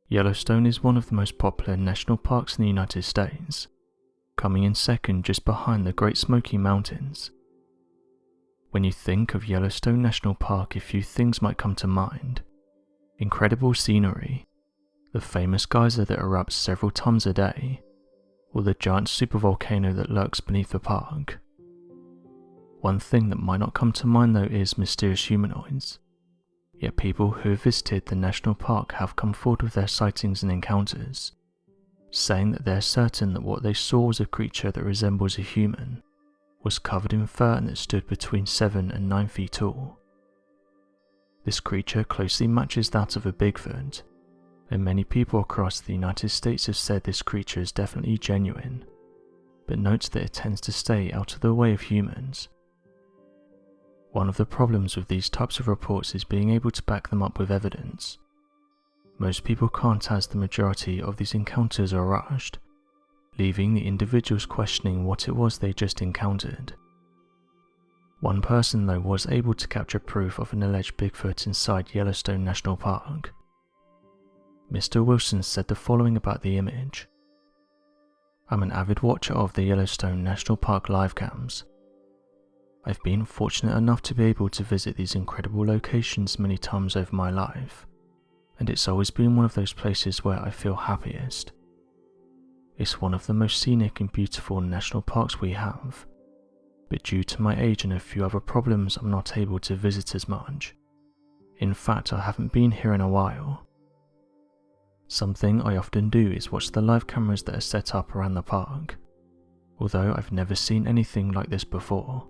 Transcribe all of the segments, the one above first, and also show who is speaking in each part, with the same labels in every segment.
Speaker 1: Yellowstone is one of the most popular national parks in the United States, coming in second just behind the Great Smoky Mountains. When you think of Yellowstone National Park, a few things might come to mind. Incredible scenery, the famous geyser that erupts several times a day, or the giant supervolcano that lurks beneath the park. One thing that might not come to mind though is mysterious humanoids. Yet people who have visited the national park have come forward with their sightings and encounters, saying that they're certain that what they saw was a creature that resembles a human, was covered in fur and that stood between 7 and 9 feet tall. This creature closely matches that of a Bigfoot, and many people across the United States have said this creature is definitely genuine, but notes that it tends to stay out of the way of humans. One of the problems with these types of reports is being able to back them up with evidence. Most people can't, as the majority of these encounters are rushed, leaving the individuals questioning what it was they just encountered. One person though was able to capture proof of an alleged Bigfoot inside Yellowstone National Park. Mr. Wilson said the following about the image. "I'm an avid watcher of the Yellowstone National Park live cams. I've been fortunate enough to be able to visit these incredible locations many times over my life, and it's always been one of those places where I feel happiest. It's one of the most scenic and beautiful national parks we have, but due to my age and a few other problems I'm not able to visit as much. In fact, I haven't been here in a while. Something I often do is watch the live cameras that are set up around the park, although I've never seen anything like this before.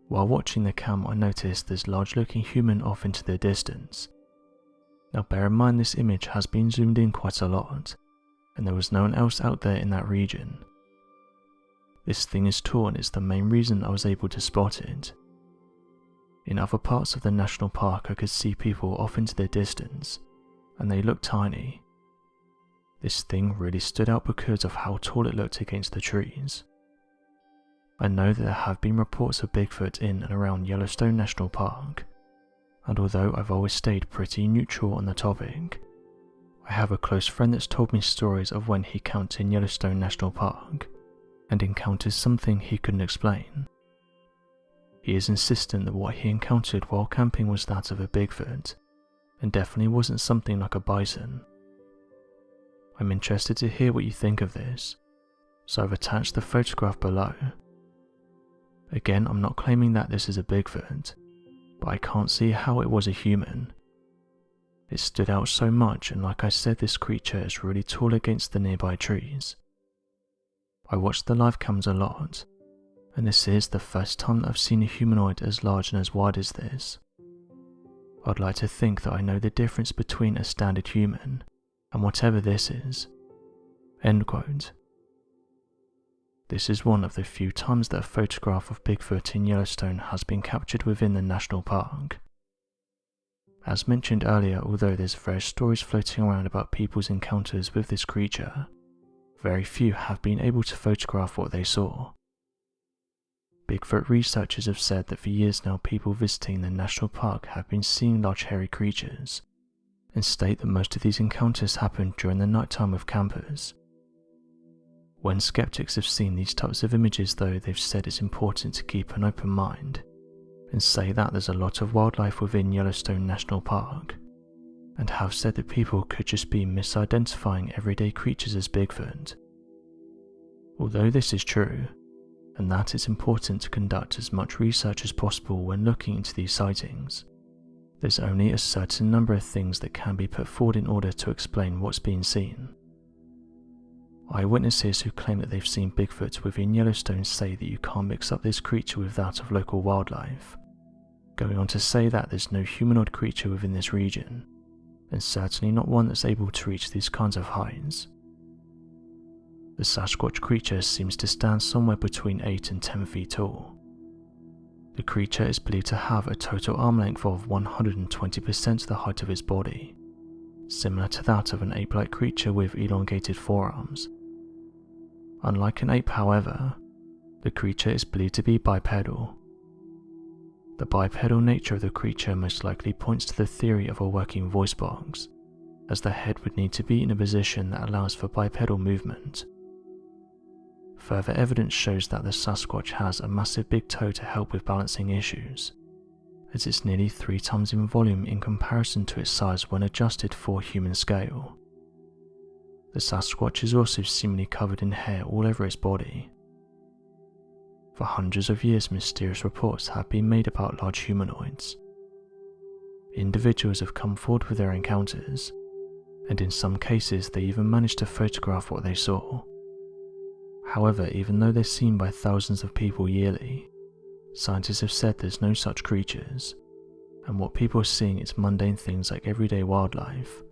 Speaker 1: While watching the cam, I noticed this large-looking human off into the distance. Now bear in mind this image has been zoomed in quite a lot, and there was no one else out there in that region. This thing is tall and it's the main reason I was able to spot it. In other parts of the national park I could see people off into the distance, and they looked tiny. This thing really stood out because of how tall it looked against the trees. I know that there have been reports of Bigfoot in and around Yellowstone National Park, and although I've always stayed pretty neutral on the topic, I have a close friend that's told me stories of when he camped in Yellowstone National Park and encountered something he couldn't explain. He is insistent that what he encountered while camping was that of a Bigfoot, and definitely wasn't something like a bison. I'm interested to hear what you think of this, so I've attached the photograph below. Again, I'm not claiming that this is a Bigfoot, but I can't see how it was a human. It stood out so much, and like I said, this creature is really tall against the nearby trees. I watch the live cams a lot, and this is the first time that I've seen a humanoid as large and as wide as this. I'd like to think that I know the difference between a standard human and whatever this is." End quote. This is one of the few times that a photograph of Bigfoot in Yellowstone has been captured within the national park. As mentioned earlier, although there's various stories floating around about people's encounters with this creature, very few have been able to photograph what they saw. Bigfoot researchers have said that for years now people visiting the national park have been seeing large hairy creatures, and state that most of these encounters happen during the nighttime with campers. When skeptics have seen these types of images though, they've said it's important to keep an open mind, and say that there's a lot of wildlife within Yellowstone National Park, and have said that people could just be misidentifying everyday creatures as Bigfoot. Although this is true, and that it's important to conduct as much research as possible when looking into these sightings, there's only a certain number of things that can be put forward in order to explain what's being seen. Eyewitnesses who claim that they've seen Bigfoot within Yellowstone say that you can't mix up this creature with that of local wildlife, going on to say that there's no humanoid creature within this region, and certainly not one that's able to reach these kinds of heights. The Sasquatch creature seems to stand somewhere between 8 and 10 feet tall. The creature is believed to have a total arm length of 120% the height of its body, similar to that of an ape-like creature with elongated forearms. Unlike an ape, however, the creature is believed to be bipedal. The bipedal nature of the creature most likely points to the theory of a working voice box, as the head would need to be in a position that allows for bipedal movement. Further evidence shows that the Sasquatch has a massive big toe to help with balancing issues, as it's nearly 3 times in volume in comparison to its size when adjusted for human scale. The Sasquatch is also seemingly covered in hair all over its body. For hundreds of years, mysterious reports have been made about large humanoids. Individuals have come forward with their encounters, and in some cases they even managed to photograph what they saw. However, even though they're seen by thousands of people yearly, scientists have said there's no such creatures, and what people are seeing is mundane things like everyday wildlife.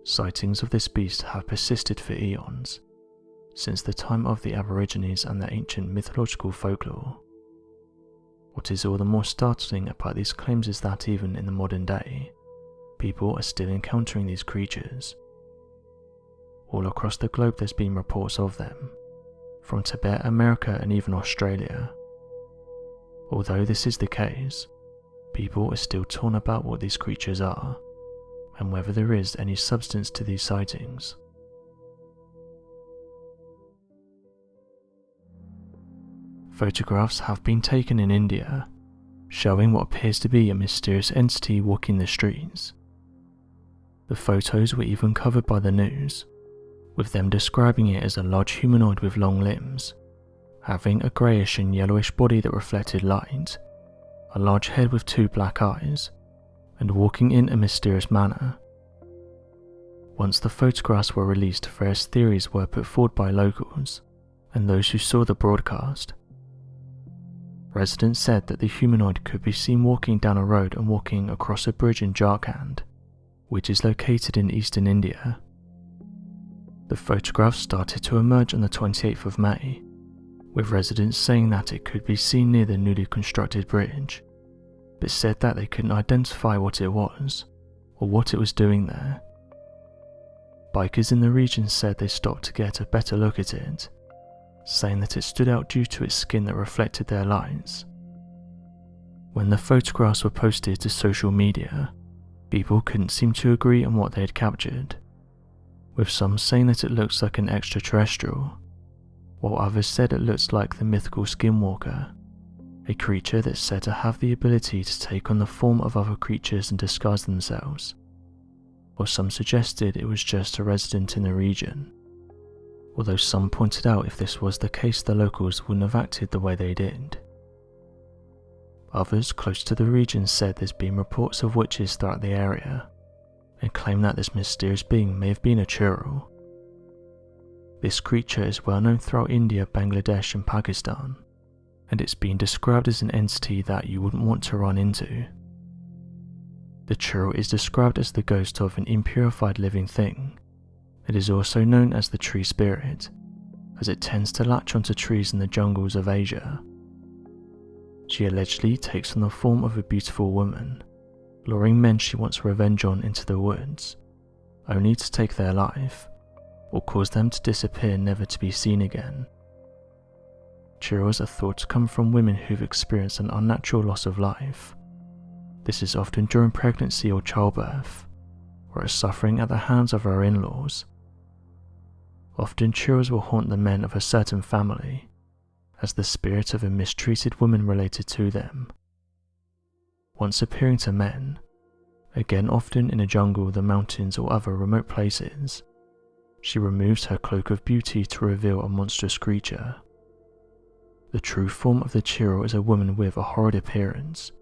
Speaker 1: Sightings of this beast have persisted for eons, since the time of the Aborigines and their ancient mythological folklore. What is all the more startling about these claims is that even in the modern day, people are still encountering these creatures. All across the globe there's been reports of them, from Tibet, America and even Australia. Although this is the case, people are still torn about what these creatures are, and whether there is any substance to these sightings. Photographs have been taken in India, showing what appears to be a mysterious entity walking the streets. The photos were even covered by the news, with them describing it as a large humanoid with long limbs, having a greyish and yellowish body that reflected light, a large head with 2 black eyes, and walking in a mysterious manner. Once the photographs were released, various theories were put forward by locals and those who saw the broadcast. Residents said that the humanoid could be seen walking down a road and walking across a bridge in Jharkhand, which is located in eastern India. The photographs started to emerge on the 28th of May, with residents saying that it could be seen near the newly constructed bridge, but said that they couldn't identify what it was, or what it was doing there. Bikers in the region said they stopped to get a better look at it, saying that it stood out due to its skin that reflected their lights. When the photographs were posted to social media, people couldn't seem to agree on what they had captured, with some saying that it looks like an extraterrestrial, while others said it looks like the mythical skinwalker, a creature that's said to have the ability to take on the form of other creatures and disguise themselves, or some suggested it was just a resident in the region, although some pointed out if this was the case the locals wouldn't have acted the way they did. Others close to the region said there's been reports of witches throughout the area, and claim that this mysterious being may have been a churel. This creature is well known throughout India, Bangladesh and Pakistan, and it's been described as an entity that you wouldn't want to run into. The churel is described as the ghost of an impurified living thing. It is also known as the tree spirit, as it tends to latch onto trees in the jungles of Asia. She allegedly takes on the form of a beautiful woman, luring men she wants revenge on into the woods, only to take their life, or cause them to disappear never to be seen again. Churels are thought to come from women who've experienced an unnatural loss of life. This is often during pregnancy or childbirth, or as suffering at the hands of her in-laws. Often churels will haunt the men of a certain family, as the spirit of a mistreated woman related to them. Once appearing to men, again often in a jungle, the mountains or other remote places, she removes her cloak of beauty to reveal a monstrous creature. The true form of the churel is a woman with a horrid appearance.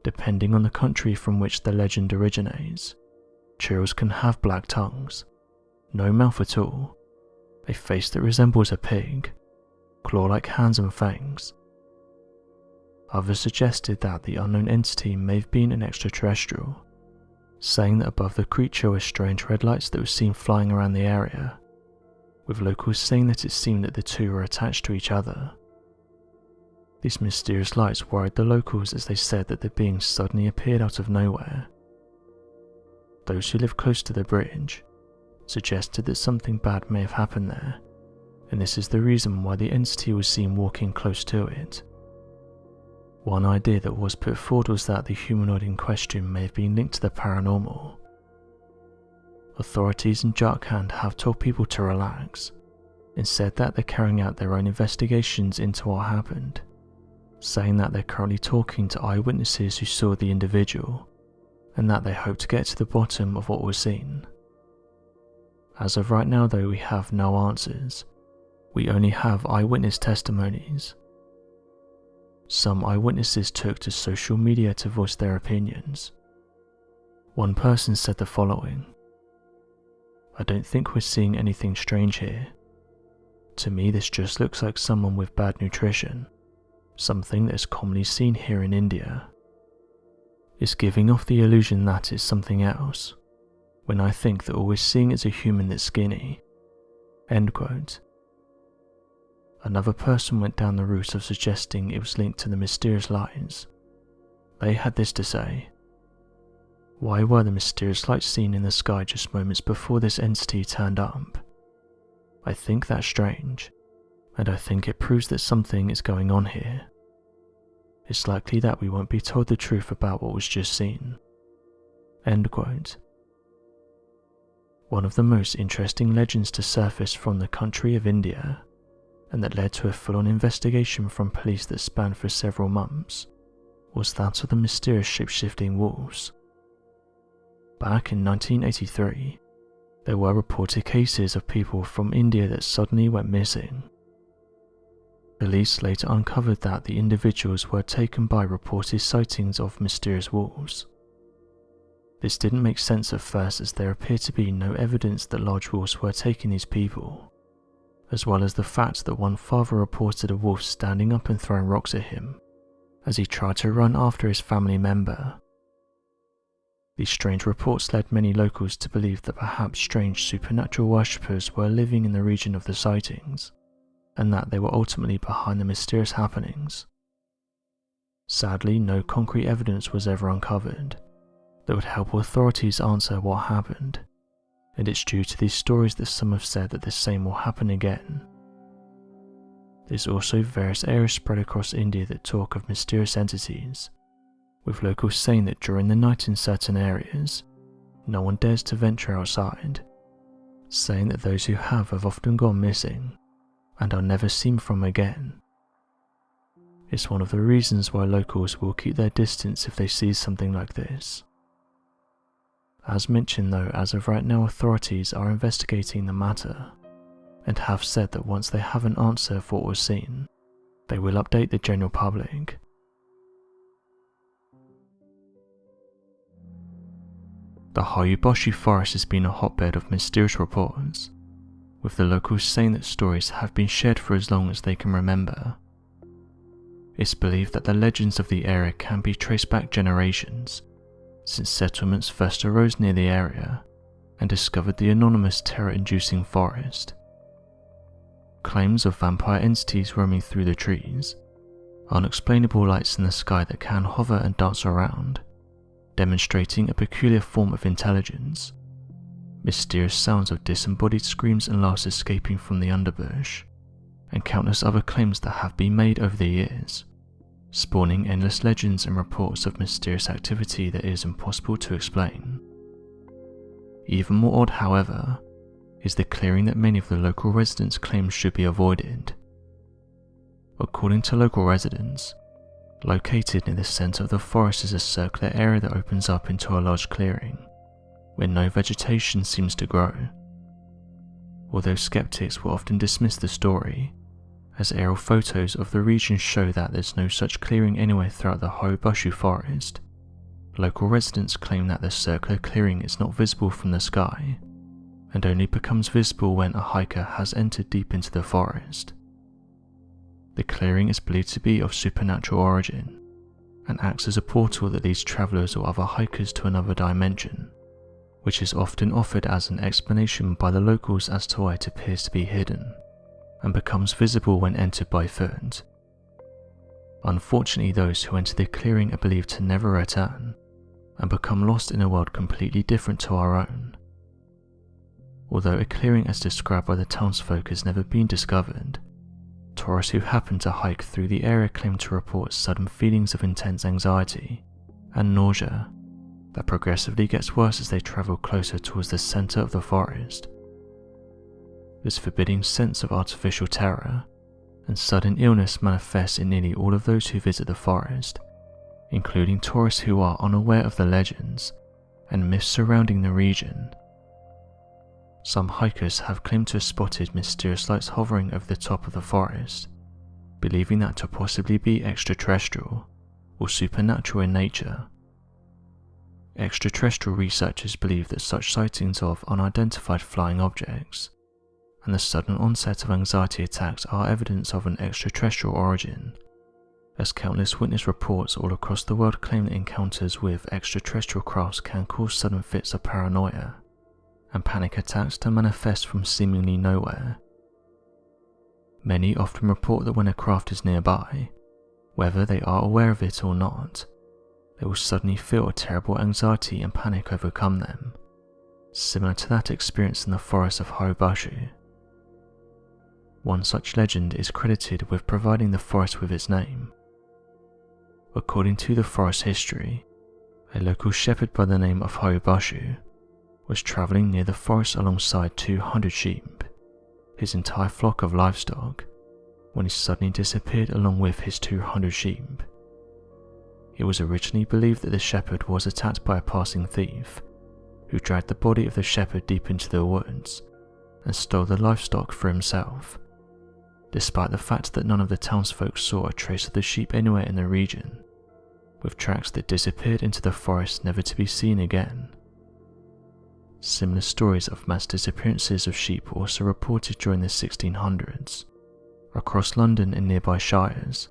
Speaker 1: Depending on the country from which the legend originates, churels can have black tongues, no mouth at all, a face that resembles a pig, claw-like hands and fangs. Others suggested that the unknown entity may have been an extraterrestrial, saying that above the creature were strange red lights that were seen flying around the area, with locals saying that it seemed that the two were attached to each other. These mysterious lights worried the locals as they said that the being suddenly appeared out of nowhere. Those who lived close to the bridge suggested that something bad may have happened there, and this is the reason why the entity was seen walking close to it. One idea that was put forward was that the humanoid in question may have been linked to the paranormal, authorities in Jharkhand have told people to relax and said that they're carrying out their own investigations into what happened, saying that they're currently talking to eyewitnesses who saw the individual and that they hope to get to the bottom of what was seen. As of right now though, we have no answers. We only have eyewitness testimonies. Some eyewitnesses took to social media to voice their opinions. One person said the following: "I don't think we're seeing anything strange here. To me this just looks like someone with bad nutrition, something that is commonly seen here in India. It's giving off the illusion that it's something else, when I think that all we're seeing is a human that's skinny." End quote. Another person went down the route of suggesting it was linked to the mysterious lights. They had this to say: "Why were the mysterious lights seen in the sky just moments before this entity turned up? I think that's strange, and I think it proves that something is going on here. It's likely that we won't be told the truth about what was just seen." End quote. One of the most interesting legends to surface from the country of India, and that led to a full-on investigation from police that spanned for several months, was that of the mysterious shape-shifting wolves. Back in 1983, there were reported cases of people from India that suddenly went missing. Police later uncovered that the individuals were taken by reported sightings of mysterious wolves. This didn't make sense at first, as there appeared to be no evidence that large wolves were taking these people, as well as the fact that one father reported a wolf standing up and throwing rocks at him as he tried to run after his family member. These strange reports led many locals to believe that perhaps strange supernatural worshippers were living in the region of the sightings, and that they were ultimately behind the mysterious happenings. Sadly, no concrete evidence was ever uncovered that would help authorities answer what happened, and it's due to these stories that some have said that the same will happen again. There's also various areas spread across India that talk of mysterious entities, with locals saying that during the night in certain areas, no one dares to venture outside, saying that those who have often gone missing and are never seen from again. It's one of the reasons why locals will keep their distance if they see something like this. As mentioned though, as of right now authorities are investigating the matter, and have said that once they have an answer for what was seen, they will update the general public. The Hayuboshi forest has been a hotbed of mysterious reports, with the locals saying that stories have been shared for as long as they can remember. It's believed that the legends of the area can be traced back generations, since settlements first arose near the area and discovered the anonymous terror-inducing forest. Claims of vampire entities roaming through the trees, unexplainable lights in the sky that can hover and dance around, demonstrating a peculiar form of intelligence, mysterious sounds of disembodied screams and laughs escaping from the underbush, and countless other claims that have been made over the years, spawning endless legends and reports of mysterious activity that is impossible to explain. Even more odd, however, is the clearing that many of the local residents claim should be avoided. According to local residents, located near the centre of the forest is a circular area that opens up into a large clearing, where no vegetation seems to grow. Although skeptics will often dismiss the story, as aerial photos of the region show that there's no such clearing anywhere throughout the Hayuboshi forest, local residents claim that the circular clearing is not visible from the sky, and only becomes visible when a hiker has entered deep into the forest. The clearing is believed to be of supernatural origin, and acts as a portal that leads travellers or other hikers to another dimension, which is often offered as an explanation by the locals as to why it appears to be hidden, and becomes visible when entered by foot. Unfortunately, those who enter the clearing are believed to never return, and become lost in a world completely different to our own. Although a clearing as described by the townsfolk has never been discovered, tourists who happen to hike through the area claim to report sudden feelings of intense anxiety and nausea, that progressively gets worse as they travel closer towards the center of the forest. This forbidding sense of artificial terror and sudden illness manifests in nearly all of those who visit the forest, including tourists who are unaware of the legends and myths surrounding the region. Some hikers have claimed to have spotted mysterious lights hovering over the top of the forest, believing that to possibly be extraterrestrial or supernatural in nature. Extraterrestrial researchers believe that such sightings of unidentified flying objects and the sudden onset of anxiety attacks are evidence of an extraterrestrial origin, as countless witness reports all across the world claim that encounters with extraterrestrial crafts can cause sudden fits of paranoia and panic attacks to manifest from seemingly nowhere. Many often report that when a craft is nearby, whether they are aware of it or not, they will suddenly feel a terrible anxiety and panic overcome them, similar to that experienced in the forest of Harubashu. One such legend is credited with providing the forest with its name. According to the forest history, a local shepherd by the name of Harubashu was travelling near the forest alongside 200 sheep, his entire flock of livestock, when he suddenly disappeared along with his 200 sheep. It was originally believed that the shepherd was attacked by a passing thief, who dragged the body of the shepherd deep into the woods and stole the livestock for himself, despite the fact that none of the townsfolk saw a trace of the sheep anywhere in the region, with tracks that disappeared into the forest never to be seen again. Similar stories of mass disappearances of sheep were also reported during the 1600s, across London and nearby shires.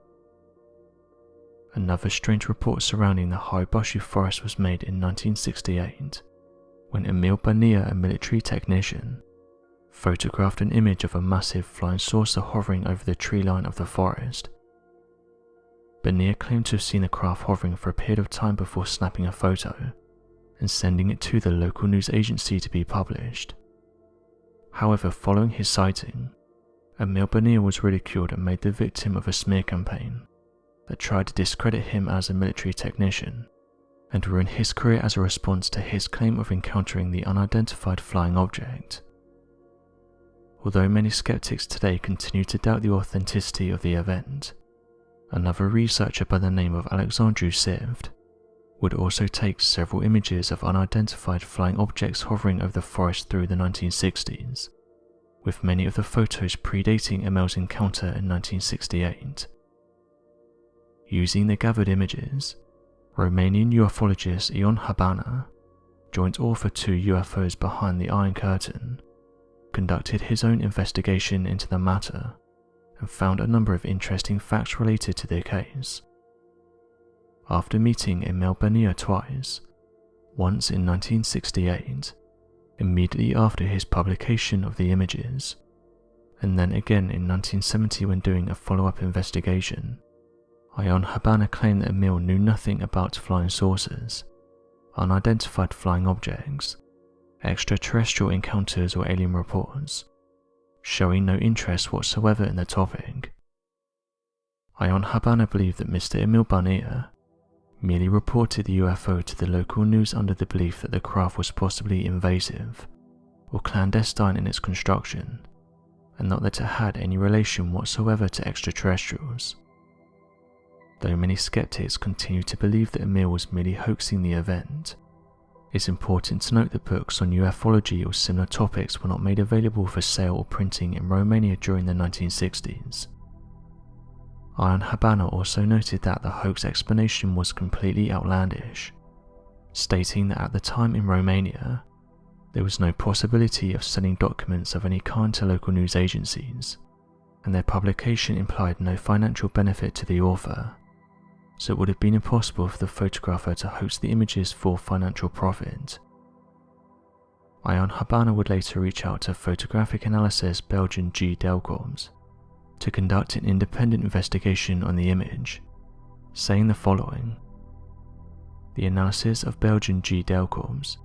Speaker 1: Another strange report surrounding the Harubashu forest was made in 1968, when Emil Bania, a military technician, photographed an image of a massive flying saucer hovering over the tree line of the forest. Bania claimed to have seen the craft hovering for a period of time before snapping a photo and sending it to the local news agency to be published. However, following his sighting, Emil Bania was ridiculed and made the victim of a smear campaign that tried to discredit him as a military technician and ruin his career as a response to his claim of encountering the unidentified flying object. Although many skeptics today continue to doubt the authenticity of the event, another researcher by the name of Alexandru Sivd would also take several images of unidentified flying objects hovering over the forest through the 1960s, with many of the photos predating Emil's encounter in 1968. Using the gathered images, Romanian ufologist Ion Habana, joint author to UFOs Behind the Iron Curtain, conducted his own investigation into the matter and found a number of interesting facts related to the case. After meeting Emil Bania twice, once in 1968, immediately after his publication of the images, and then again in 1970 when doing a follow-up investigation, Ion Habana claimed that Emil knew nothing about flying saucers, unidentified flying objects, extraterrestrial encounters or alien reports, showing no interest whatsoever in the topic. Ion Habana believed that Mr. Emil Bania merely reported the UFO to the local news under the belief that the craft was possibly invasive or clandestine in its construction, and not that it had any relation whatsoever to extraterrestrials. Though many skeptics continue to believe that Emil was merely hoaxing the event, it's important to note that books on ufology or similar topics were not made available for sale or printing in Romania during the 1960s. Ion Habana also noted that the hoax explanation was completely outlandish, stating that at the time in Romania, there was no possibility of selling documents of any kind to local news agencies, and their publication implied no financial benefit to the author, so it would have been impossible for the photographer to host the images for financial profit. Ion Habana would later reach out to photographic analysis Belgian G. Delcoms to conduct an independent investigation on the image, saying the following: "The analysis of Belgian G. Delcoms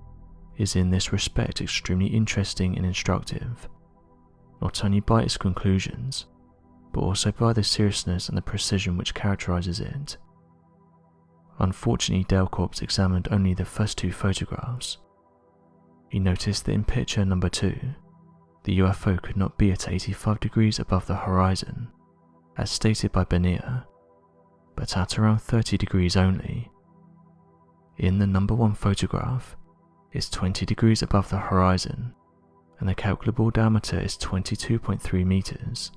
Speaker 1: is in this respect extremely interesting and instructive, not only by its conclusions, but also by the seriousness and the precision which characterizes it. Unfortunately, Delcorps examined only the first 2 photographs. He noticed that in picture number 2, the UFO could not be at 85 degrees above the horizon, as stated by Bernier, but at around 30 degrees only. In the number 1 photograph, it's 20 degrees above the horizon, and the calculable diameter is 22.3 meters,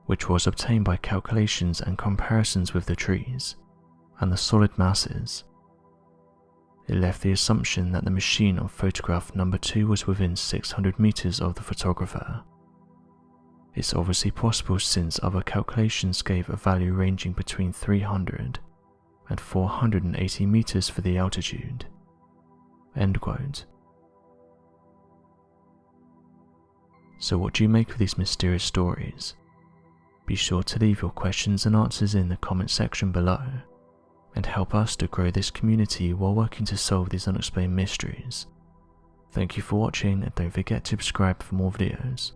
Speaker 1: which was obtained by calculations and comparisons with the trees and the solid masses. It left the assumption that the machine on photograph number 2 was within 600 meters of the photographer. It's obviously possible since other calculations gave a value ranging between 300 and 480 meters for the altitude." End quote. So what do you make of these mysterious stories? Be sure to leave your questions and answers in the comment section below, and help us to grow this community while working to solve these unexplained mysteries. Thank you for watching, and don't forget to subscribe for more videos.